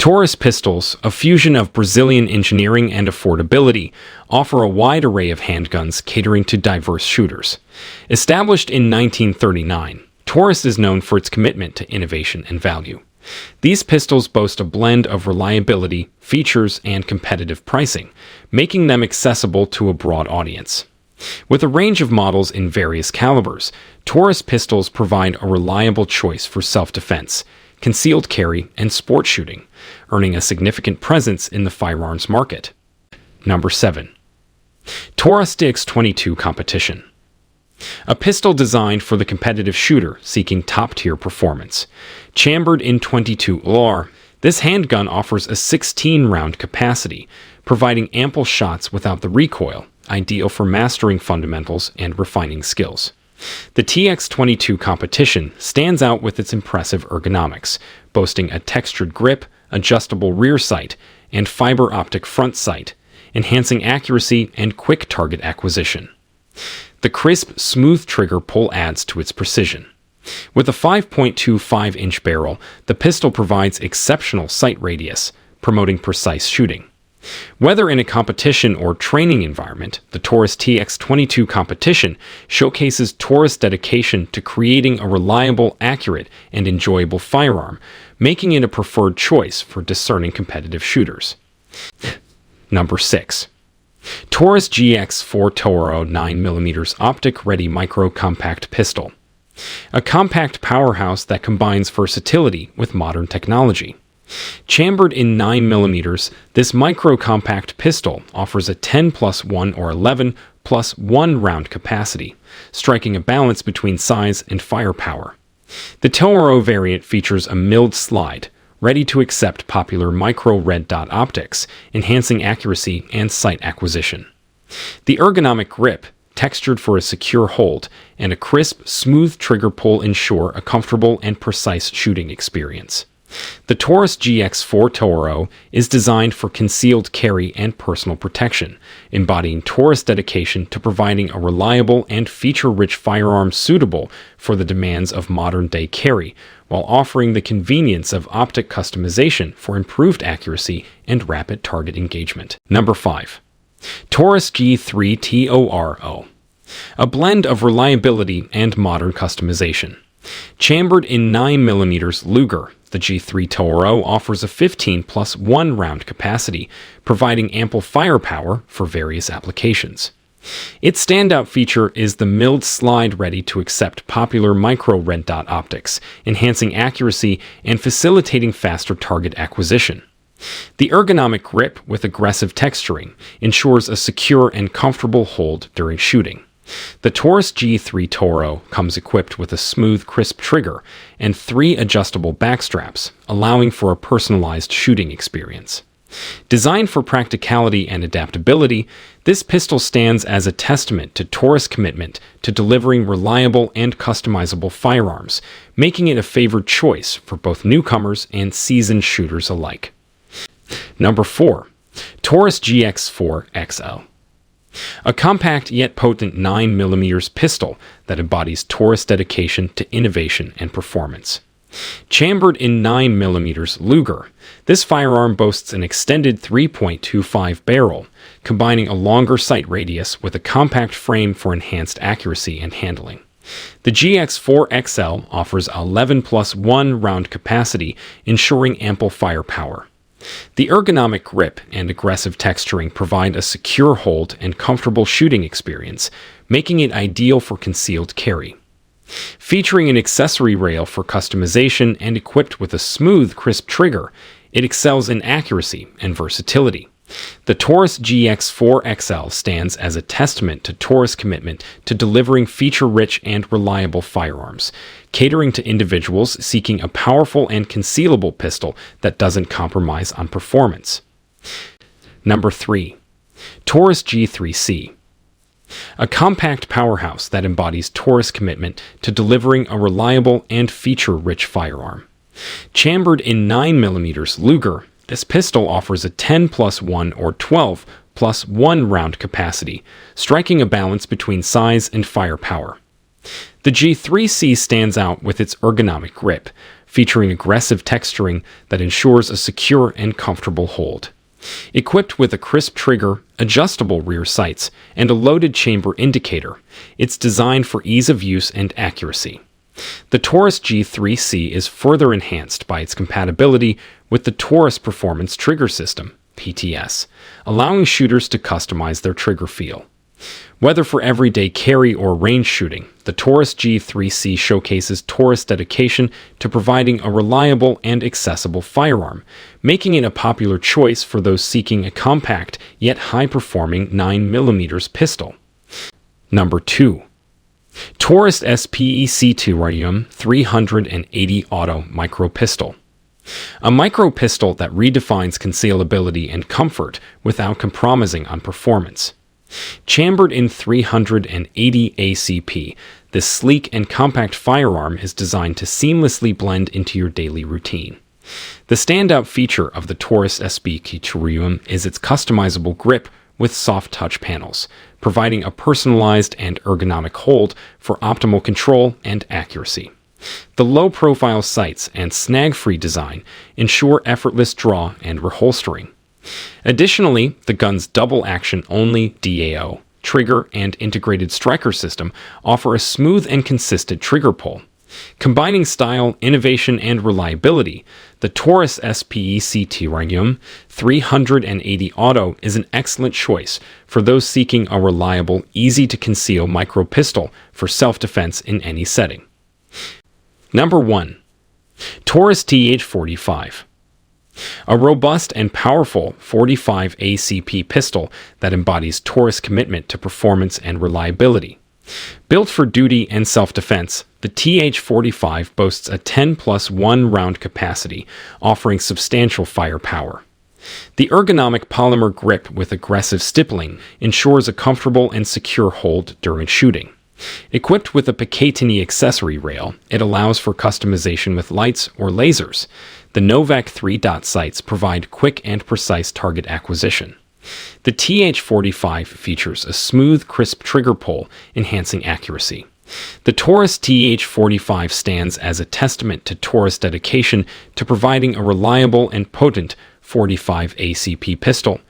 Taurus Pistols, a fusion of Brazilian engineering and affordability, offer a wide array of handguns catering to diverse shooters. Established in 1939, Taurus is known for its commitment to innovation and value. These pistols boast a blend of reliability, features, and competitive pricing, making them accessible to a broad audience. With a range of models in various calibers, Taurus pistols provide a reliable choice for self-defense, concealed carry, and sport shooting, earning a significant presence in the firearms market. Number 7. Taurus X22 Competition. A pistol designed for the competitive shooter seeking top-tier performance. Chambered in 22 LR, this handgun offers a 16-round capacity, providing ample shots without the recoil, ideal for mastering fundamentals and refining skills. The TX22 Competition stands out with its impressive ergonomics, boasting a textured grip, adjustable rear sight, and fiber optic front sight, enhancing accuracy and quick target acquisition. The crisp, smooth trigger pull adds to its precision. With a 5.25-inch barrel, the pistol provides exceptional sight radius, promoting precise shooting. Whether in a competition or training environment, the Taurus TX22 Competition showcases Taurus' dedication to creating a reliable, accurate, and enjoyable firearm, making it a preferred choice for discerning competitive shooters. Number 6. Taurus GX4 T.O.R.O 9mm Optic-Ready Micro-Compact Pistol. A compact powerhouse that combines versatility with modern technology. Chambered in 9mm, this micro-compact pistol offers a 10+1 or 11+1 round capacity, striking a balance between size and firepower. The T.O.R.O variant features a milled slide, ready to accept popular micro-red dot optics, enhancing accuracy and sight acquisition. The ergonomic grip, textured for a secure hold, and a crisp, smooth trigger pull ensure a comfortable and precise shooting experience. The Taurus GX4 T.O.R.O is designed for concealed carry and personal protection, embodying Taurus' dedication to providing a reliable and feature-rich firearm suitable for the demands of modern-day carry, while offering the convenience of optic customization for improved accuracy and rapid target engagement. Number 5. Taurus G3 T.O.R.O. A blend of reliability and modern customization. Chambered in 9mm Luger, the G3 T.O.R.O offers a 15+1 round capacity, providing ample firepower for various applications. Its standout feature is the milled slide ready to accept popular micro-red dot optics, enhancing accuracy and facilitating faster target acquisition. The ergonomic grip with aggressive texturing ensures a secure and comfortable hold during shooting. The Taurus G3 T.O.R.O comes equipped with a smooth, crisp trigger and 3 adjustable backstraps, allowing for a personalized shooting experience. Designed for practicality and adaptability, this pistol stands as a testament to Taurus' commitment to delivering reliable and customizable firearms, making it a favored choice for both newcomers and seasoned shooters alike. Number 4. Taurus GX4XL. A compact yet potent 9mm pistol that embodies Taurus' dedication to innovation and performance. Chambered in 9mm Luger, this firearm boasts an extended 3.25 barrel, combining a longer sight radius with a compact frame for enhanced accuracy and handling. The GX4XL offers 11+1 round capacity, ensuring ample firepower. The ergonomic grip and aggressive texturing provide a secure hold and comfortable shooting experience, making it ideal for concealed carry. Featuring an accessory rail for customization and equipped with a smooth, crisp trigger, it excels in accuracy and versatility. The Taurus GX4XL stands as a testament to Taurus' commitment to delivering feature-rich and reliable firearms, catering to individuals seeking a powerful and concealable pistol that doesn't compromise on performance. Number 3. Taurus G3c. A compact powerhouse that embodies Taurus' commitment to delivering a reliable and feature-rich firearm. Chambered in 9mm Luger, this pistol offers a 10+1 or 12+1 round capacity, striking a balance between size and firepower. The G3C stands out with its ergonomic grip, featuring aggressive texturing that ensures a secure and comfortable hold. Equipped with a crisp trigger, adjustable rear sights, and a loaded chamber indicator, it's designed for ease of use and accuracy. The Taurus G3c is further enhanced by its compatibility with the Taurus Performance Trigger System, PTS, allowing shooters to customize their trigger feel. Whether for everyday carry or range shooting, the Taurus G3c showcases Taurus' dedication to providing a reliable and accessible firearm, making it a popular choice for those seeking a compact yet high-performing 9mm pistol. Number 2. Taurus SPECTRUM 380 Auto Micro Pistol. A micro pistol that redefines concealability and comfort without compromising on performance. Chambered in 380 ACP, this sleek and compact firearm is designed to seamlessly blend into your daily routine. The standout feature of the Taurus SPECTRUM is its customizable grip with soft touch panels, providing a personalized and ergonomic hold for optimal control and accuracy. The low-profile sights and snag-free design ensure effortless draw and reholstering. Additionally, the gun's double-action-only DAO, trigger, and integrated striker system offer a smooth and consistent trigger pull. Combining style, innovation, and reliability, the Taurus SPECTRUM 380 Auto is an excellent choice for those seeking a reliable, easy-to-conceal micro pistol for self-defense in any setting. Number 1. Taurus TH45. A robust and powerful 45 ACP pistol that embodies Taurus' commitment to performance and reliability. Built for duty and self-defense, the TH45 boasts a 10+1 round capacity, offering substantial firepower. The ergonomic polymer grip with aggressive stippling ensures a comfortable and secure hold during shooting. Equipped with a Picatinny accessory rail, it allows for customization with lights or lasers. The Novak 3 dot sights provide quick and precise target acquisition. The TH45 features a smooth, crisp trigger pull, enhancing accuracy. The Taurus TH45 stands as a testament to Taurus' dedication to providing a reliable and potent 45 ACP pistol